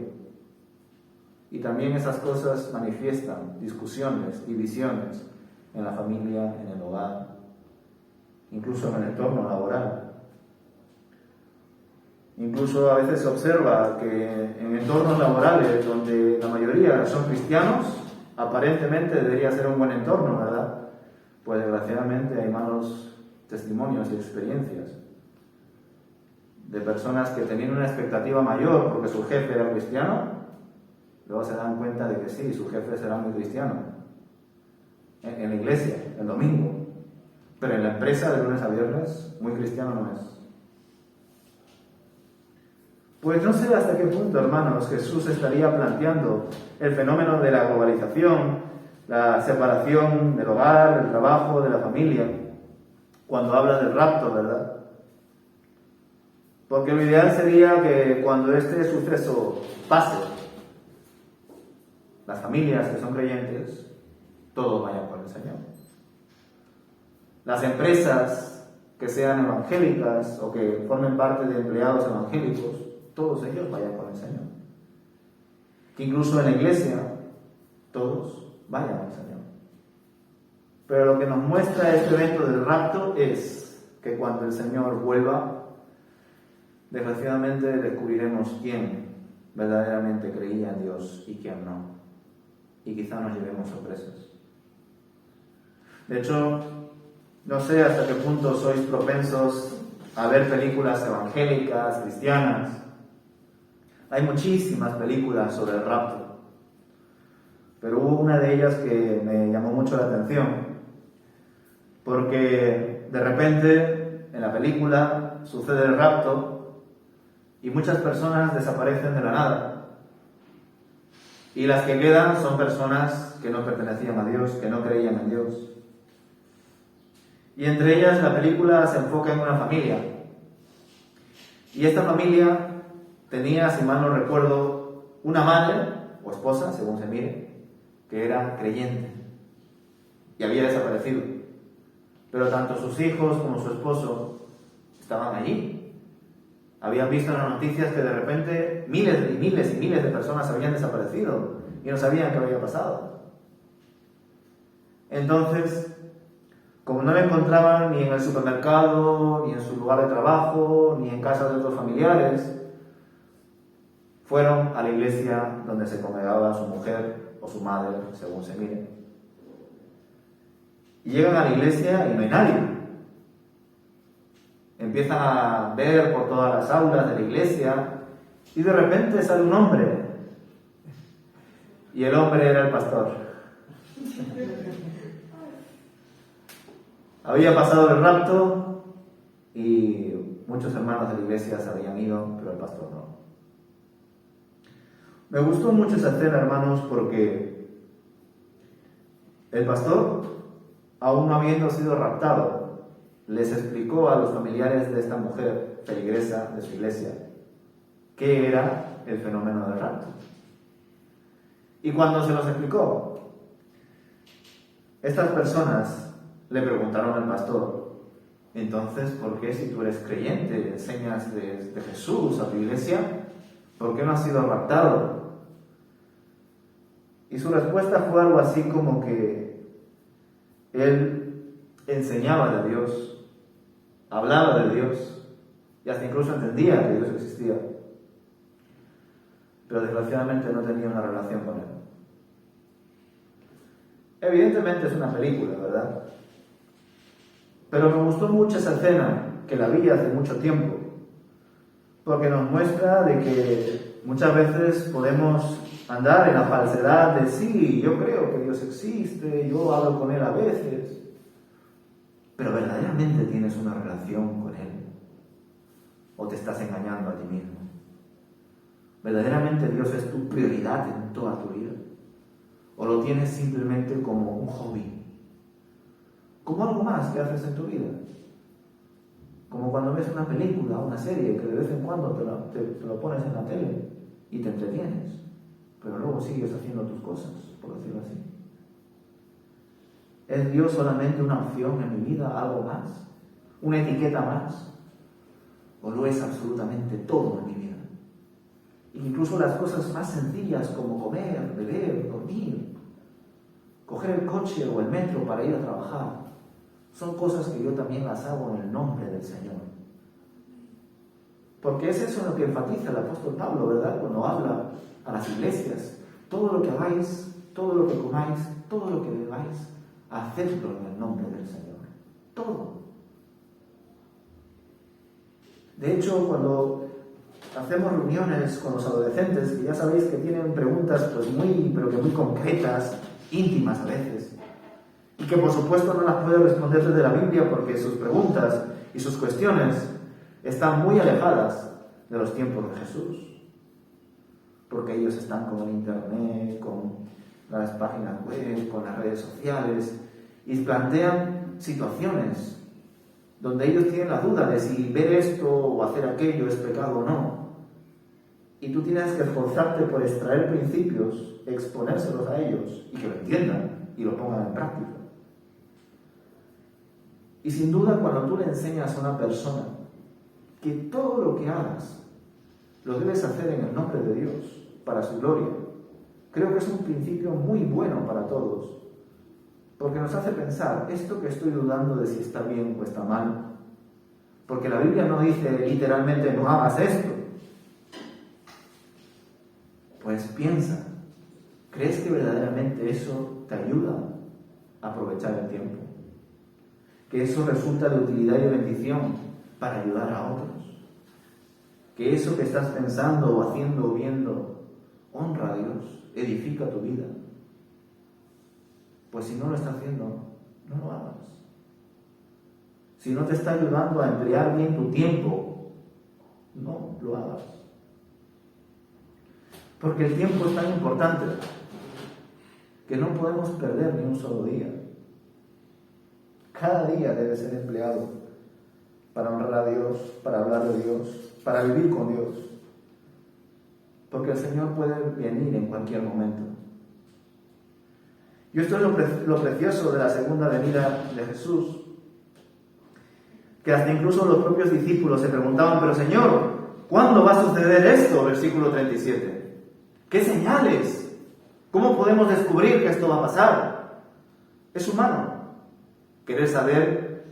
Y también esas cosas manifiestan discusiones, divisiones en la familia, en el hogar, incluso en el entorno laboral. Incluso a veces se observa que en entornos laborales donde la mayoría son cristianos, aparentemente debería ser un buen entorno, ¿verdad? Pues desgraciadamente hay malos testimonios y experiencias de personas que tenían una expectativa mayor porque su jefe era cristiano, luego se dan cuenta de que sí, su jefe será muy cristiano en la iglesia, el domingo, pero en la empresa de lunes a viernes muy cristiano no es. Pues no sé hasta qué punto, hermanos, Jesús estaría planteando el fenómeno de la globalización la separación del hogar, del trabajo, de la familia, cuando habla del rapto, ¿verdad? Porque lo ideal sería que cuando este suceso pase, las familias que son creyentes, todos vayan con el Señor. Las empresas que sean evangélicas o que formen parte de empleados evangélicos, todos ellos vayan con el Señor. Que incluso en la iglesia, todos vayan al Señor. Pero lo que nos muestra este evento del rapto es que cuando el Señor vuelva, desgraciadamente descubriremos quién verdaderamente creía en Dios y quién no. Y quizá nos llevemos sorpresas. De hecho, no sé hasta qué punto sois propensos a ver películas evangélicas, cristianas. Hay muchísimas películas sobre el rapto, pero hubo una de ellas que me llamó mucho la atención, porque de repente en la película sucede el rapto y muchas personas desaparecen de la nada. Y las que quedan son personas que no pertenecían a Dios, que no creían en Dios. Y entre ellas la película se enfoca en una familia. Y esta familia tenía, si mal no recuerdo, una madre, o esposa, según se mire, que era creyente y había desaparecido. Pero tanto sus hijos como su esposo estaban allí. Habían visto en las noticias que de repente miles y miles y miles de personas habían desaparecido y no sabían qué había pasado. Entonces, como no la encontraban ni en el supermercado, ni en su lugar de trabajo, ni en casa de otros familiares, fueron a la iglesia donde se congregaba su mujer o su madre, según se mire. Y llegan a la iglesia y no hay nadie. Empiezan a ver por todas las aulas de la iglesia y de repente sale un hombre. Y el hombre era el pastor. Había pasado el rapto y muchos hermanos de la iglesia se habían ido, pero el pastor no. Me gustó mucho esa escena, hermanos, porque el pastor, aún no habiendo sido raptado, les explicó a los familiares de esta mujer feligresa de su iglesia qué era el fenómeno del rapto. Y cuando se los explicó, estas personas le preguntaron al pastor: entonces, ¿por qué si tú eres creyente, enseñas de Jesús a tu iglesia, por qué no has sido raptado? Y su respuesta fue algo así como que él enseñaba de Dios, hablaba de Dios y hasta incluso entendía que Dios existía, pero desgraciadamente no tenía una relación con Él. Evidentemente es una película, ¿verdad? Pero me gustó mucho esa escena, que la vi hace mucho tiempo, porque nos muestra de que muchas veces podemos andar en la falsedad de sí, yo creo que Dios existe, yo hablo con Él a veces, pero verdaderamente tienes una relación con Él, o te estás engañando a ti mismo. ¿Verdaderamente Dios es tu prioridad en toda tu vida? ¿O lo tienes simplemente como un hobby? Como algo más que haces en tu vida. Como cuando ves una película o una serie que de vez en cuando te lo pones en la tele y te entretienes, pero luego sigues haciendo tus cosas, por decirlo así. ¿Es Dios solamente una opción en mi vida, algo más? ¿Una etiqueta más? ¿O lo es absolutamente todo en mi vida? Incluso las cosas más sencillas como comer, beber, dormir, coger el coche o el metro para ir a trabajar, son cosas que yo también las hago en el nombre del Señor. Porque es eso lo que enfatiza el apóstol Pablo, ¿verdad? Cuando habla a las iglesias: todo lo que hagáis, todo lo que comáis, todo lo que bebáis, hacedlo en el nombre del Señor. Todo. De hecho, cuando hacemos reuniones con los adolescentes, que ya sabéis que tienen preguntas pues muy concretas, íntimas a veces, y que por supuesto no las puede responder desde la Biblia porque sus preguntas y sus cuestiones están muy alejadas de los tiempos de Jesús, porque ellos están con el internet, con las páginas web, con las redes sociales, y plantean situaciones donde ellos tienen la duda de si ver esto o hacer aquello es pecado o no. Y tú tienes que esforzarte por extraer principios, exponérselos a ellos y que lo entiendan y lo pongan en práctica. Y sin duda, cuando tú le enseñas a una persona que todo lo que hagas lo debes hacer en el nombre de Dios, para su gloria, creo que es un principio muy bueno para todos, porque nos hace pensar, esto que estoy dudando de si está bien o está mal, porque la Biblia no dice literalmente no hagas esto. Pues piensa, ¿crees que verdaderamente eso te ayuda a aprovechar el tiempo? Que eso resulta de utilidad y de bendición para ayudar a otros. Que eso que estás pensando o haciendo o viendo honra a Dios, edifica tu vida. Pues si no lo está haciendo, no lo hagas. Si no te está ayudando a emplear bien tu tiempo, no lo hagas. Porque el tiempo es tan importante que no podemos perder ni un solo día. Cada día debe ser empleado para honrar a Dios, para hablar de Dios, para vivir con Dios. Porque el Señor puede venir en cualquier momento. Y esto es lo precioso de la segunda venida de Jesús. Que hasta incluso los propios discípulos se preguntaban, pero Señor, ¿cuándo va a suceder esto? Versículo 37. ¿Qué señales? ¿Cómo podemos descubrir que esto va a pasar? Es humano querer saber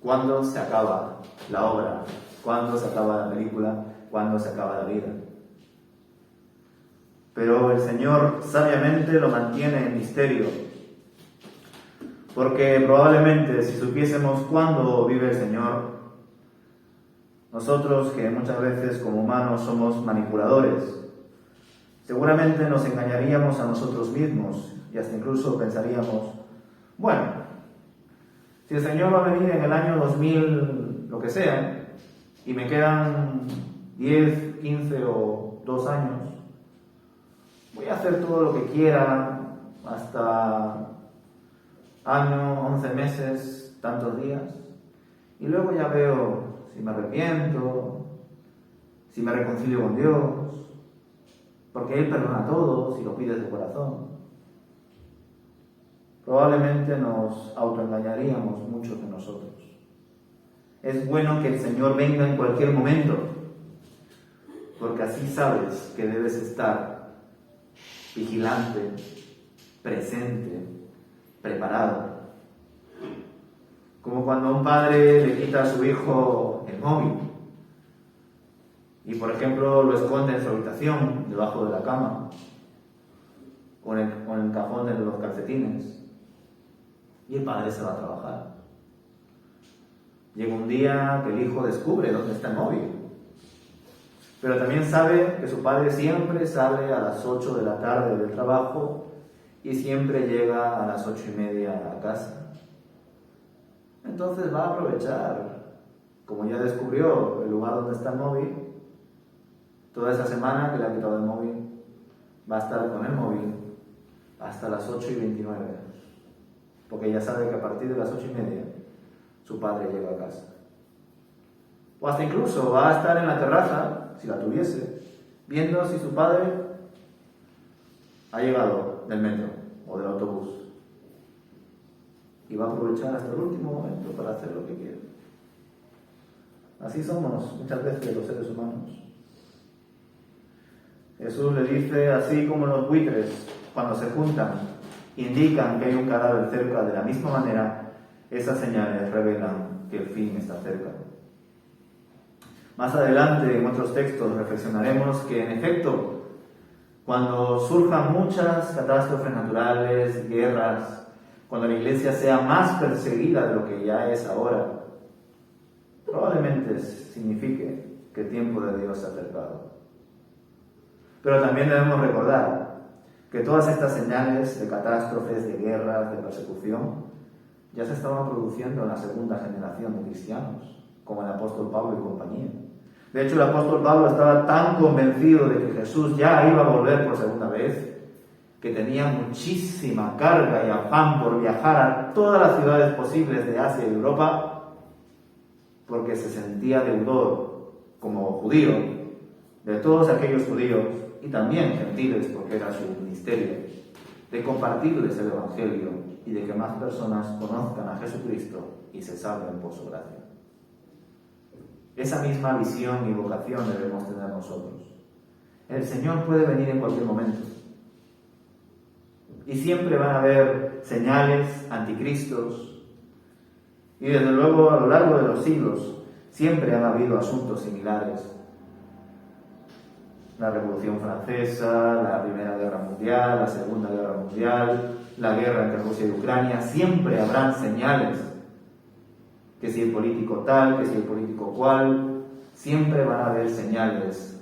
cuándo se acaba la obra, cuándo se acaba la película, cuándo se acaba la vida. Pero el Señor sabiamente lo mantiene en misterio, porque probablemente si supiésemos cuándo vive el Señor, nosotros que muchas veces como humanos somos manipuladores, seguramente nos engañaríamos a nosotros mismos y hasta incluso pensaríamos, bueno, si el Señor va a venir en el año 2000, lo que sea, y me quedan 10, 15 o 2 años, voy a hacer todo lo que quiera hasta año, 11 meses, tantos días, y luego ya veo si me arrepiento, si me reconcilio con Dios, porque Él perdona todo si lo pides de corazón. Probablemente nos autoengañaríamos muchos de nosotros. Es bueno que el Señor venga en cualquier momento, porque así sabes que debes estar vigilante, presente, preparado. Como cuando un padre le quita a su hijo el móvil y, por ejemplo, lo esconde en su habitación, debajo de la cama, o en el cajón de los calcetines, y el padre se va a trabajar. Llega un día que el hijo descubre dónde está el móvil, pero también sabe que su padre siempre sale a las 8 de la tarde del trabajo y siempre llega a las 8:30 a casa. Entonces va a aprovechar, como ya descubrió el lugar donde está el móvil, toda esa semana que le ha quitado el móvil, va a estar con el móvil hasta las 8:29, porque ya sabe que a partir de las 8:30 su padre llega a casa. O hasta incluso va a estar en la terraza, si la tuviese, viendo si su padre ha llegado del metro o del autobús. Y va a aprovechar hasta el último momento para hacer lo que quiere. Así somos muchas veces los seres humanos. Jesús le dice, así como los buitres, cuando se juntan, indican que hay un cadáver cerca, de la misma manera, esas señales revelan que el fin está cerca. Más adelante, en otros textos, reflexionaremos que, en efecto, cuando surjan muchas catástrofes naturales, guerras, cuando la Iglesia sea más perseguida de lo que ya es ahora, probablemente signifique que el tiempo de Dios se ha acercado. Pero también debemos recordar que todas estas señales de catástrofes, de guerras, de persecución, ya se estaban produciendo en la segunda generación de cristianos, como el apóstol Pablo y compañía. De hecho, el apóstol Pablo estaba tan convencido de que Jesús ya iba a volver por segunda vez, que tenía muchísima carga y afán por viajar a todas las ciudades posibles de Asia y Europa, porque se sentía deudor como judío de todos aquellos judíos y también gentiles, porque era su ministerio, de compartirles el Evangelio y de que más personas conozcan a Jesucristo y se salven por su gracia. Esa misma visión y vocación debemos tener nosotros. El Señor puede venir en cualquier momento. Y siempre van a haber señales, anticristos. Y desde luego a lo largo de los siglos siempre han habido asuntos similares. La Revolución Francesa, la Primera Guerra Mundial, la Segunda Guerra Mundial, la guerra entre Rusia y Ucrania, siempre habrán señales. Que si el político tal, que si el político cual, siempre van a haber señales.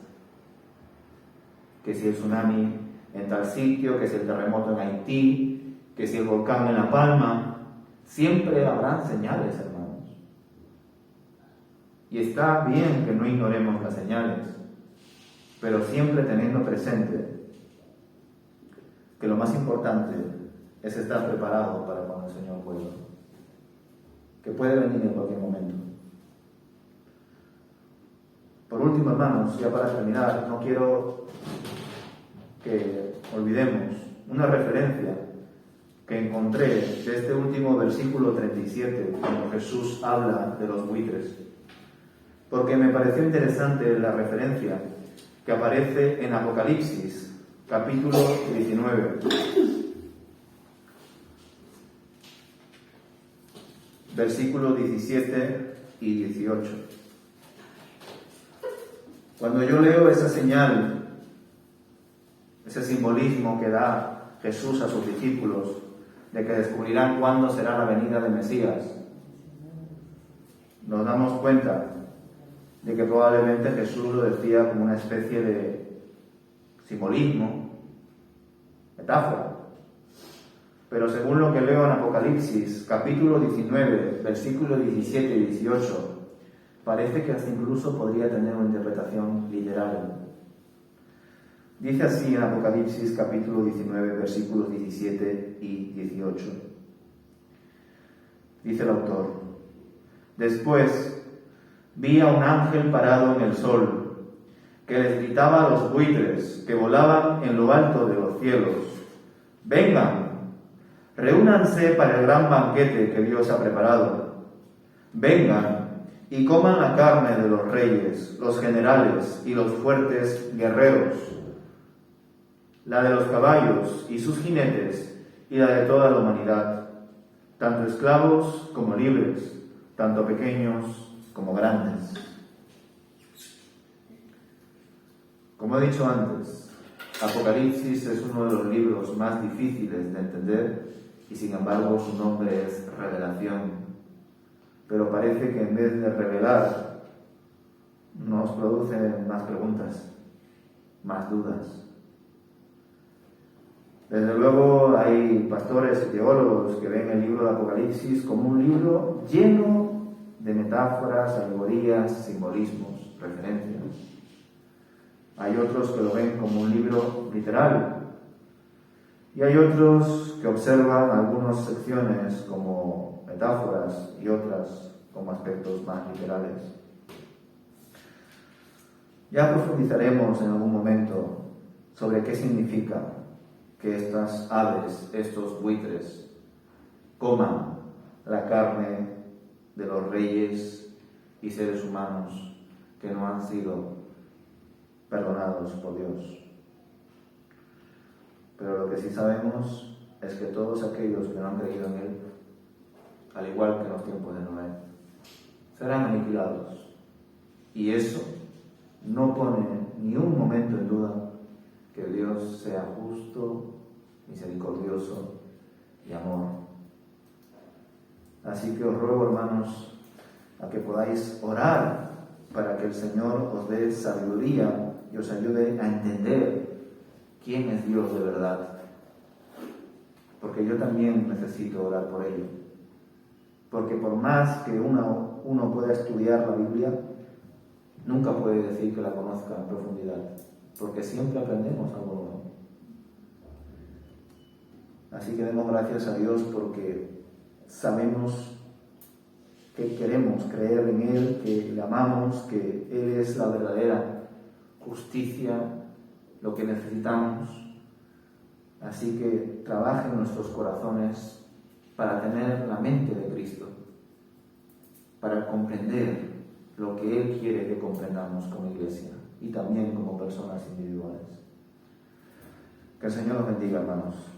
Que si el tsunami en tal sitio, que si el terremoto en Haití, que si el volcán en La Palma, siempre habrán señales, hermanos. Y está bien que no ignoremos las señales, pero siempre teniendo presente que lo más importante es estar preparado para cuando el Señor vuelva, que puede venir en cualquier momento. Por último, hermanos, ya para terminar, no quiero que olvidemos una referencia que encontré de este último versículo 37, cuando Jesús habla de los buitres, porque me pareció interesante la referencia que aparece en Apocalipsis, capítulo 19. Versículos 17 y 18. Cuando yo leo esa señal, ese simbolismo que da Jesús a sus discípulos, de que descubrirán cuándo será la venida del Mesías, nos damos cuenta de que probablemente Jesús lo decía como una especie de simbolismo, metáfora. Pero según lo que leo en Apocalipsis, capítulo 19, versículos 17 y 18, parece que hasta incluso podría tener una interpretación literal. Dice así en Apocalipsis, capítulo 19, versículos 17 y 18. Dice el autor: Después vi a un ángel parado en el sol, que les gritaba a los buitres que volaban en lo alto de los cielos: Vengan, reúnanse para el gran banquete que Dios ha preparado. Vengan y coman la carne de los reyes, los generales y los fuertes guerreros, la de los caballos y sus jinetes, y la de toda la humanidad, tanto esclavos como libres, tanto pequeños como grandes. Como he dicho antes, Apocalipsis es uno de los libros más difíciles de entender y sin embargo su nombre es Revelación. Pero parece que en vez de revelar, nos produce más preguntas, más dudas. Desde luego hay pastores y teólogos que ven el libro de Apocalipsis como un libro lleno de metáforas, alegorías, simbolismos, referencias. Hay otros que lo ven como un libro literal. Y hay otros que observan algunas secciones como metáforas y otras como aspectos más literales. Ya profundizaremos en algún momento sobre qué significa que estas aves, estos buitres, coman la carne de los reyes y seres humanos que no han sido perdonados por Dios. Pero lo que sí sabemos es que todos aquellos que no han creído en Él, al igual que en los tiempos de Noé, serán aniquilados. Y eso no pone ni un momento en duda que Dios sea justo, misericordioso y amor. Así que os ruego, hermanos, a que podáis orar para que el Señor os dé sabiduría y os ayude a entender quién es Dios de verdad. Porque yo también necesito orar por ello. Porque por más que uno pueda estudiar la Biblia, nunca puede decir que la conozca en profundidad. Porque siempre aprendemos algo nuevo. Así que demos gracias a Dios porque sabemos que queremos creer en Él, que le amamos, que Él es la verdadera justicia, lo que necesitamos. Así que trabaje en nuestros corazones para tener la mente de Cristo, para comprender lo que Él quiere que comprendamos como iglesia y también como personas individuales. Que el Señor nos bendiga, hermanos.